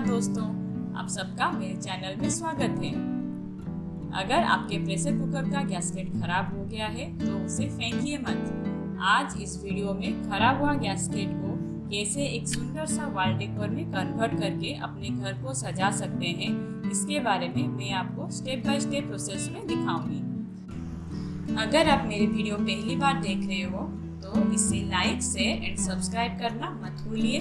नमस्कार दोस्तों, आप सबका मेरे चैनल में स्वागत है। अगर आपके प्रेशर कुकर का गैस्केट खराब हो गया है तो उसे फेंकिए मत। आज इस वीडियो में खराब हुआ गैस्केट को कैसे एक सुंदर सा वॉल डेकोर में कन्वर्ट करके अपने घर को सजा सकते हैं, इसके बारे में मैं आपको स्टेप बाय स्टेप प्रोसेस में दिखाऊंगी। अगर आप मेरे वीडियो पहली बार देख रहे हो तो इसे लाइक, शेयर एंड सब्सक्राइब करना मत भूलिए।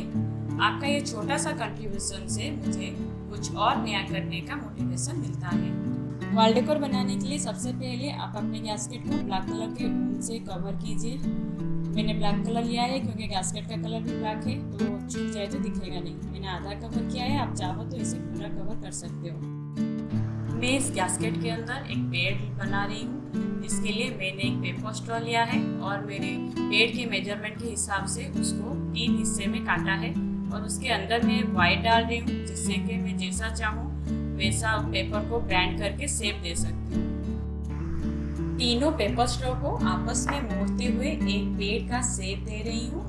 आपका ये छोटा सा कंट्रीब्यूशन से मुझे कुछ और नया करने का मोटिवेशन मिलता है। वॉल डेकोर बनाने के लिए सबसे पहले आप अपने गैस्केट को ब्लैक कलर के ऊन से कवर कीजिए। मैंने ब्लैक कलर लिया है क्योंकि गैस्केट का कलर भी ब्लैक है, तो छूट जाए तो दिखेगा नहीं। मैंने आधा कवर किया है, आप चाहो तो इसे पूरा कवर कर सकते हो। मैं इस गैस्केट के अंदर एक बेड बना रही हूँ। इसके लिए मैंने एक पेपर स्ट्रॉ लिया है और मेरे बेड के मेजरमेंट के हिसाब से उसको 3 हिस्से में काटा है और उसके अंदर मैं वाइट डाल रही हूँ, जिससे कि मैं जैसा चाहूँ वैसा पेपर को बैंड करके शेप दे सकती हूँ। तीनों पेपर स्ट्रॉ को आपस में मोड़ते हुए एक बेड का शेप दे रही हूँ,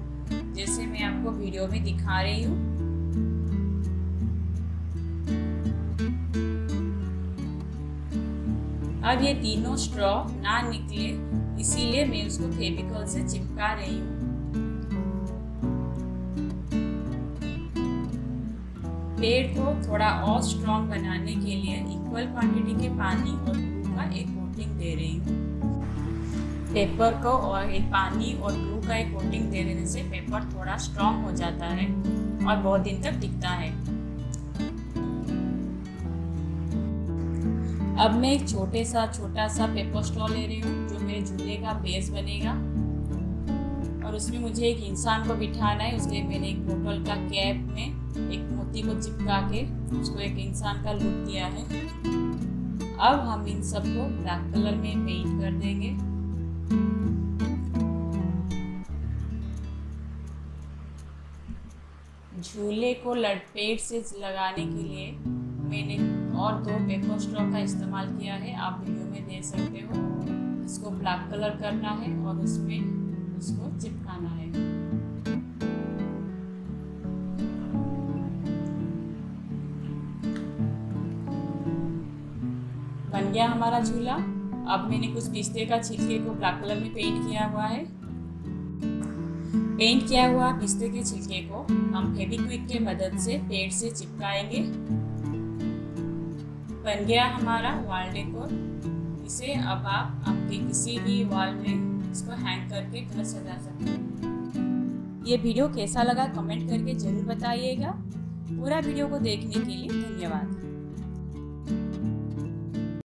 जैसे मैं आपको वीडियो में दिखा रही हूँ। अब ये तीनों स्ट्रॉ ना निकले, इसीलिए मैं उसको फेविकॉल से चिपका रही हूँ। बेड को थोड़ा और स्ट्रॉन्ग बनाने के लिए इक्वल क्वांटिटी के पानी और ग्लू का एक कोटिंग दे रही हूँ। पेपर को और एक पानी और ग्लू का एक कोटिंग दे देने से पेपर थोड़ा स्ट्रॉन्ग हो जाता है और बहुत दिन तक टिकता है। अब मैं एक छोटा सा पेपर स्ट्रॉ ले रही हूँ जो मेरे झूले का बेस बनेगा और उसमें मुझे एक इंसान को बिठाना है। उसके लिए मैंने एक बोतल का कैप में एक मोती को चिपका के उसको एक इंसान का लुक दिया है। अब हम इन सबको ब्लैक कलर में पेंट कर देंगे। झूले को लटपेट से लगाने के लिए मैंने और 2 पेपर स्ट्रॉ का इस्तेमाल किया है, आप वीडियो में देख सकते हो। इसको ब्लैक कलर करना है और उसमें उसको चिपकाना है। बन गया हमारा झूला। अब मैंने कुछ पिस्ते का छिलके को ब्लैक कलर में पेंट किया हुआ है। पेंट किया हुआ पिस्ते के छिलके को हम फेविक्विक के मदद से पेड़ से चिपकाएंगे। बन गया हमारा वॉल डेकोर। इसे अब आप आपके किसी भी वॉल में इसको हैंग करके घर सजा सकते हैं। ये वीडियो कैसा लगा कमेंट करके जरूर बताइएगा। पूरा वीडियो को देखने के लिए धन्यवाद।